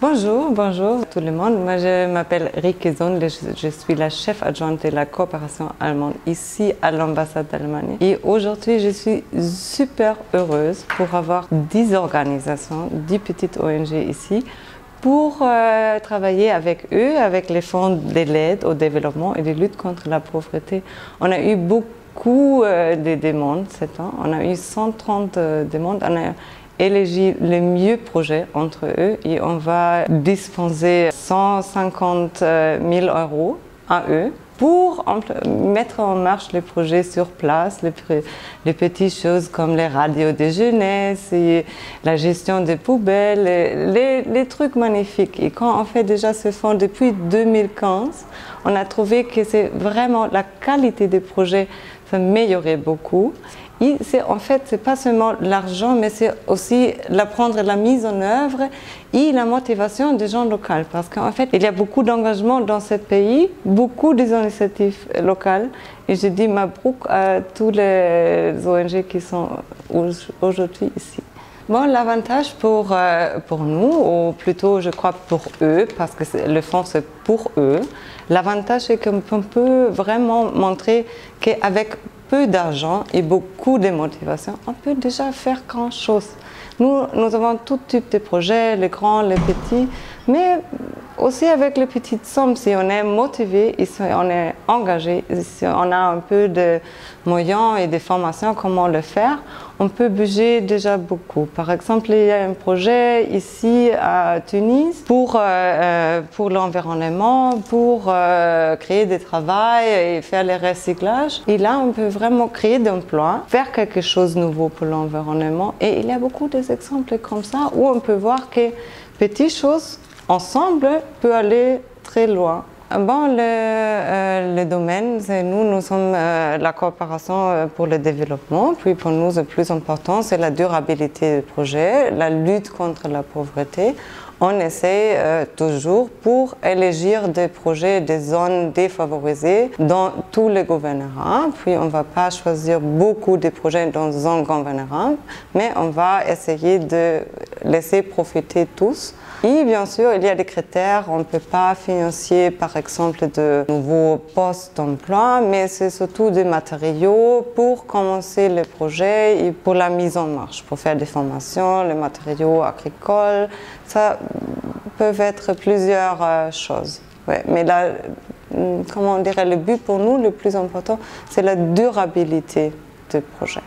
Bonjour tout le monde. Moi, je m'appelle Rike Zond, je suis la chef adjointe de la coopération allemande ici à l'ambassade d'Allemagne. Et aujourd'hui, je suis super heureuse pour avoir 10 organisations, 10 petites ONG ici, pour travailler avec eux, avec les fonds de l'aide au développement et de lutte contre la pauvreté. On a eu beaucoup de demandes cette année. On a eu 130 demandes. On a élegir les mieux projets entre eux et on va dispenser 150 000 € à eux pour mettre en marche les projets sur place, les petites choses comme les radios de jeunesse et la gestion des poubelles, les trucs magnifiques. Et quand on fait déjà ce fonds depuis 2015, on a trouvé que c'est vraiment la qualité des projets s'améliorait beaucoup. En fait, ce n'est pas seulement l'argent, mais c'est aussi l'apprendre la mise en œuvre et la motivation des gens locaux. Parce qu'en fait, il y a beaucoup d'engagement dans ce pays, beaucoup d'initiatives locales. Et je dis mabrouk à tous les ONG qui sont aujourd'hui ici. Bon, l'avantage pour nous, ou plutôt je crois pour eux, parce que le fonds c'est pour eux, l'avantage c'est qu'on peut vraiment montrer qu'avec peu d'argent et beaucoup de motivation, on peut déjà faire grand chose. Nous avons tout type de projets, les grands, les petits, mais aussi avec les petites sommes, si on est motivé, si on est engagé, si on a un peu de moyens et de formations, comment le faire, on peut bouger déjà beaucoup. Par exemple, il y a un projet ici à Tunis pour l'environnement, pour créer du travail et faire les recyclages. Et là, on peut vraiment créer d'emplois, faire quelque chose de nouveau pour l'environnement. Et il y a beaucoup d'exemples comme ça où on peut voir que petites choses ensemble peut aller très loin. Bon, le domaine, nous sommes la coopération pour le développement. Puis pour nous, le plus important, c'est la durabilité du projet, la lutte contre la pauvreté. On essaie toujours pour élegir des projets des zones défavorisées dans tous les gouvernements. Puis on ne va pas choisir beaucoup de projets dans un gouvernement, mais on va essayer de laisser profiter tous. Et bien sûr, il y a des critères. On ne peut pas financer, par exemple, de nouveaux postes d'emploi, mais c'est surtout des matériaux pour commencer le projet et pour la mise en marche, pour faire des formations, les matériaux agricoles. Ça peut être plusieurs choses. Ouais, mais là, comment on dirait, le but pour nous, le plus important, c'est la durabilité du projet.